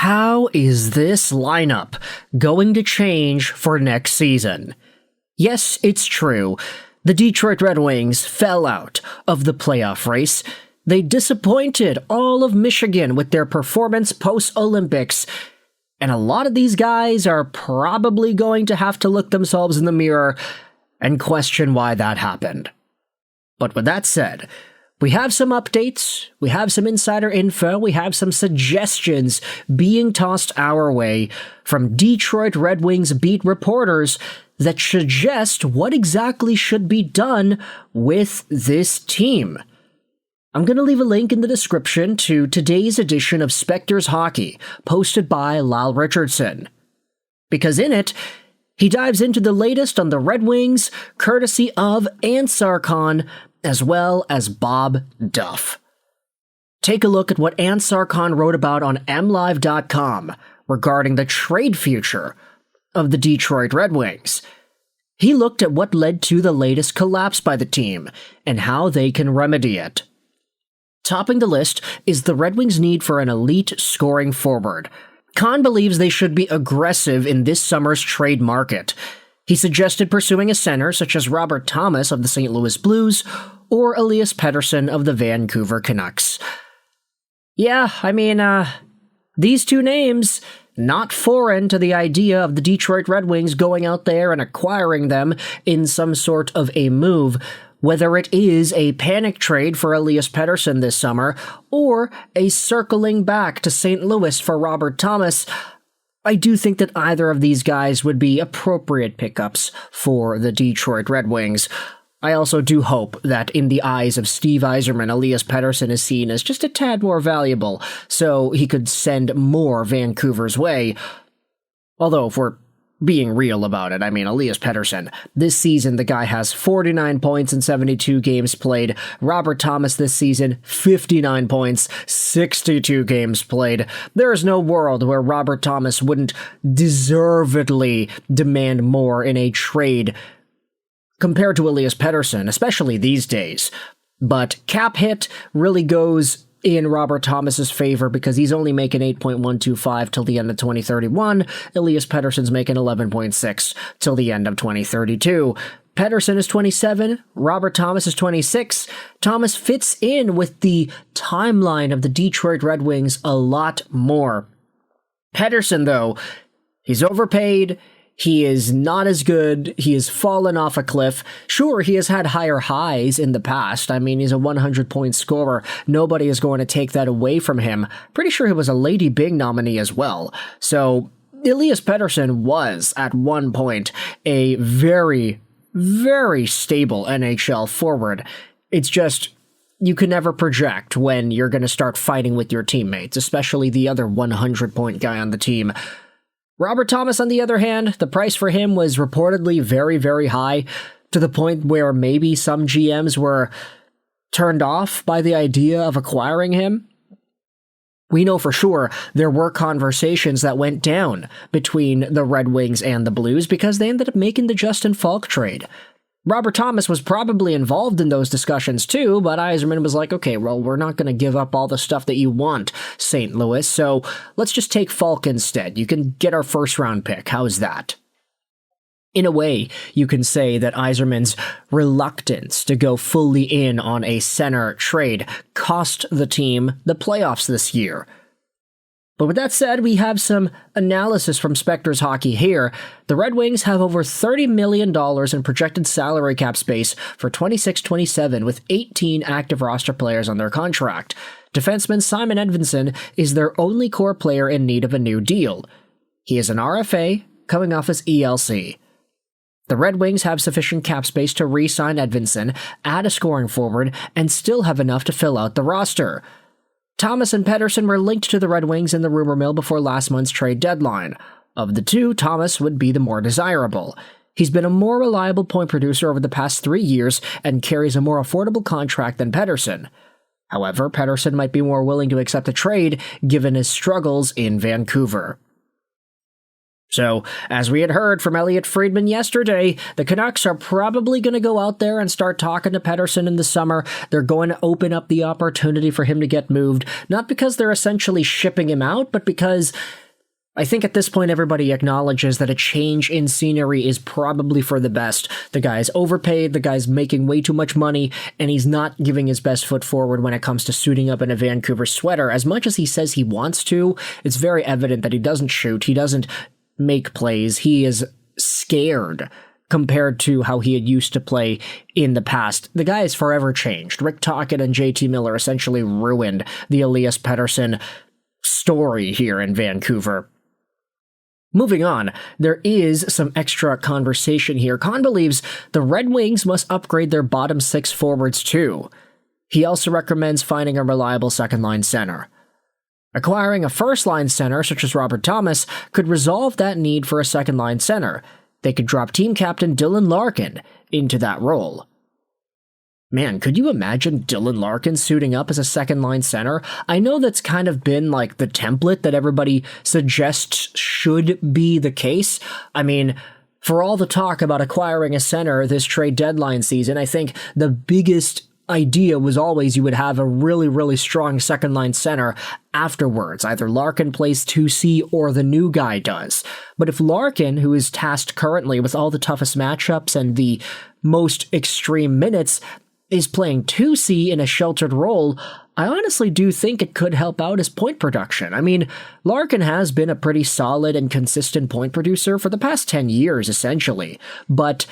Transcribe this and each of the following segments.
How is this lineup going to change for next season? Yes, it's true. The Detroit Red Wings fell out of the playoff race. They disappointed all of Michigan with their performance post-Olympics. And a lot of these guys are probably going to have to look themselves in the mirror and question why that happened. But with that said, we have some updates, we have some insider info, we have some suggestions being tossed our way from Detroit Red Wings beat reporters that suggest what exactly should be done with this team. I'm going to leave a link in the description to today's edition of Spectre's Hockey, posted by Lyle Richardson. Because in it, he dives into the latest on the Red Wings, courtesy of Ansarkon, as well as Bob Duff. Take a look at what Ansarkon wrote about on MLive.com regarding the trade future of the Detroit Red Wings. He looked at what led to the latest collapse by the team and how they can remedy it. Topping the list is the Red Wings' need for an elite scoring forward. Kahn believes they should be aggressive in this summer's trade market. He suggested pursuing a center such as Robert Thomas of the St. Louis Blues or Elias Pettersson of the Vancouver Canucks. Yeah, these two names, not foreign to the idea of the Detroit Red Wings going out there and acquiring them in some sort of a move, whether it is a panic trade for Elias Pettersson this summer or a circling back to St. Louis for Robert Thomas. I do think that either of these guys would be appropriate pickups for the Detroit Red Wings. I also do hope that in the eyes of Steve Yzerman, Elias Pettersson is seen as just a tad more valuable, so he could send more Vancouver's way. Although, if we're being real about it, Elias Pettersson, this season the guy has 49 points in 72 games played. Robert Thomas this season, 59 points, 62 games played. There is no world where Robert Thomas wouldn't deservedly demand more in a trade compared to Elias Pettersson, especially these days. But cap hit really goes in Robert Thomas's favor because he's only making 8.125 till the end of 2031. Elias Pettersson's making 11.6 till the end of 2032. Pettersson is 27, Robert Thomas is 26. Thomas fits in with the timeline of the Detroit Red Wings a lot more. Pettersson, though, he's overpaid. He is not as good. He has fallen off a cliff. Sure, he has had higher highs in the past. He's a 100-point scorer. Nobody is going to take that away from him. Pretty sure he was a Lady Byng nominee as well. So, Elias Pettersson was, at one point, a very, very stable NHL forward. It's just, you can never project when you're going to start fighting with your teammates, especially the other 100-point guy on the team. Robert Thomas, on the other hand, the price for him was reportedly very, very high, to the point where maybe some GMs were turned off by the idea of acquiring him. We know for sure there were conversations that went down between the Red Wings and the Blues because they ended up making the Justin Falk trade. Robert Thomas was probably involved in those discussions too, but Yzerman was like, okay, well, we're not going to give up all the stuff that you want, St. Louis, so let's just take Falk instead. You can get our first-round pick. How's that? In a way, you can say that Yzerman's reluctance to go fully in on a center trade cost the team the playoffs this year. But with that said, we have some analysis from Spectre's Hockey here. The Red Wings have over $30 million in projected salary cap space for 26-27 with 18 active roster players on their contract. Defenseman Simon Edvinsson is their only core player in need of a new deal. He is an RFA coming off his ELC. The Red Wings have sufficient cap space to re-sign Edvinsson, add a scoring forward, and still have enough to fill out the roster. Thomas and Pettersson were linked to the Red Wings in the rumor mill before last month's trade deadline. Of the two, Thomas would be the more desirable. He's been a more reliable point producer over the past 3 years and carries a more affordable contract than Pettersson. However, Pettersson might be more willing to accept a trade given his struggles in Vancouver. So, as we had heard from Elliot Friedman yesterday, the Canucks are probably going to go out there and start talking to Pettersson in the summer. They're going to open up the opportunity for him to get moved, not because they're essentially shipping him out, but because I think at this point everybody acknowledges that a change in scenery is probably for the best. The guy's overpaid, the guy's making way too much money, and he's not giving his best foot forward when it comes to suiting up in a Vancouver sweater. As much as he says he wants to, it's very evident that he doesn't shoot, he doesn't make plays, he is scared compared to how he had used to play in the past. The guy has forever changed. Rick Tocchet and JT Miller essentially ruined the Elias Pettersson story here in Vancouver. Moving on, there is some extra conversation here. Con believes the Red Wings must upgrade their bottom six forwards too. He also recommends finding a reliable second-line center. Acquiring a first-line center, such as Robert Thomas, could resolve that need for a second-line center. They could drop team captain Dylan Larkin into that role. Man, could you imagine Dylan Larkin suiting up as a second-line center? I know that's kind of been like the template that everybody suggests should be the case. I mean, for all the talk about acquiring a center this trade deadline season, I think the biggest idea was always you would have a really, really strong second-line center afterwards. Either Larkin plays 2C or the new guy does. But if Larkin, who is tasked currently with all the toughest matchups and the most extreme minutes, is playing 2C in a sheltered role, I honestly do think it could help out his point production. I mean, Larkin has been a pretty solid and consistent point producer for the past 10 years, essentially. But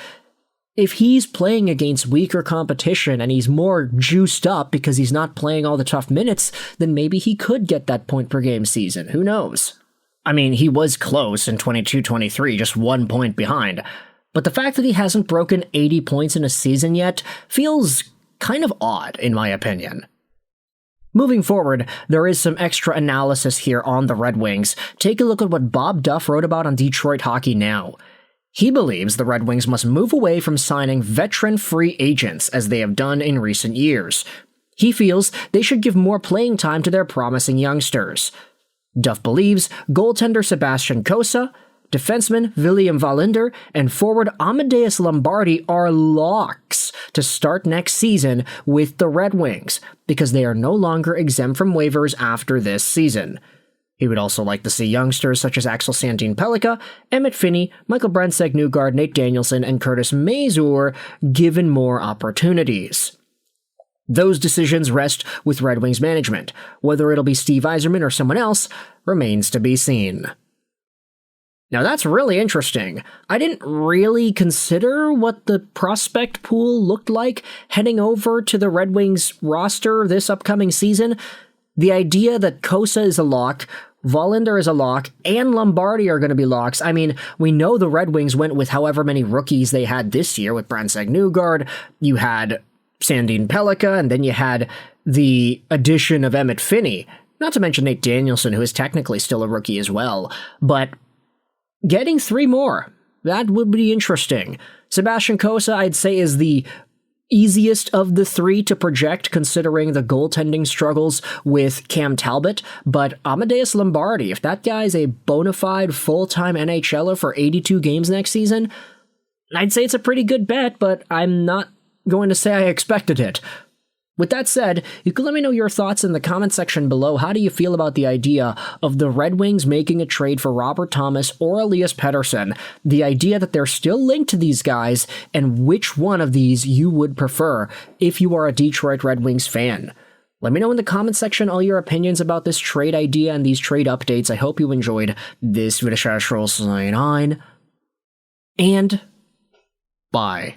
if he's playing against weaker competition and he's more juiced up because he's not playing all the tough minutes, then maybe he could get that point per game season. Who knows? I mean, he was close in 22-23, just 1 point behind. But the fact that he hasn't broken 80 points in a season yet feels kind of odd, in my opinion. Moving forward, there is some extra analysis here on the Red Wings. Take a look at what Bob Duff wrote about on Detroit Hockey Now. He believes the Red Wings must move away from signing veteran free agents as they have done in recent years. He feels they should give more playing time to their promising youngsters. Duff believes goaltender Sebastian Cossa, defenseman William Wallinder, and forward Amadeus Lombardi are locks to start next season with the Red Wings because they are no longer exempt from waivers after this season. He would also like to see youngsters such as Axel Sandin-Pellikka, Emmett Finney, Michael Brensek-Newgard, Nate Danielson, and Curtis Mazur given more opportunities. Those decisions rest with Red Wings management. Whether it'll be Steve Yzerman or someone else remains to be seen. Now that's really interesting. I didn't really consider what the prospect pool looked like heading over to the Red Wings roster this upcoming season. The idea that Cossa is a lock, Wallinder is a lock, and Lombardi are going to be locks. I mean, we know the Red Wings went with however many rookies they had this year with Brensek-Newgard. You had Sandin-Pellikka, and then you had the addition of Emmett Finney. Not to mention Nate Danielson, who is technically still a rookie as well. But getting 3 more, that would be interesting. Sebastian Cossa, I'd say, is the easiest of the 3 to project considering the goaltending struggles with Cam Talbot, but Amadeus Lombardi, if that guy's a bona fide full-time NHLer for 82 games next season, I'd say it's a pretty good bet, but I'm not going to say I expected it. With that said, you can let me know your thoughts in the comment section below. How do you feel about the idea of the Red Wings making a trade for Robert Thomas or Elias Pettersson? The idea that they're still linked to these guys, and which one of these you would prefer if you are a Detroit Red Wings fan. Let me know in the comment section all your opinions about this trade idea and these trade updates. I hope you enjoyed this video. And bye.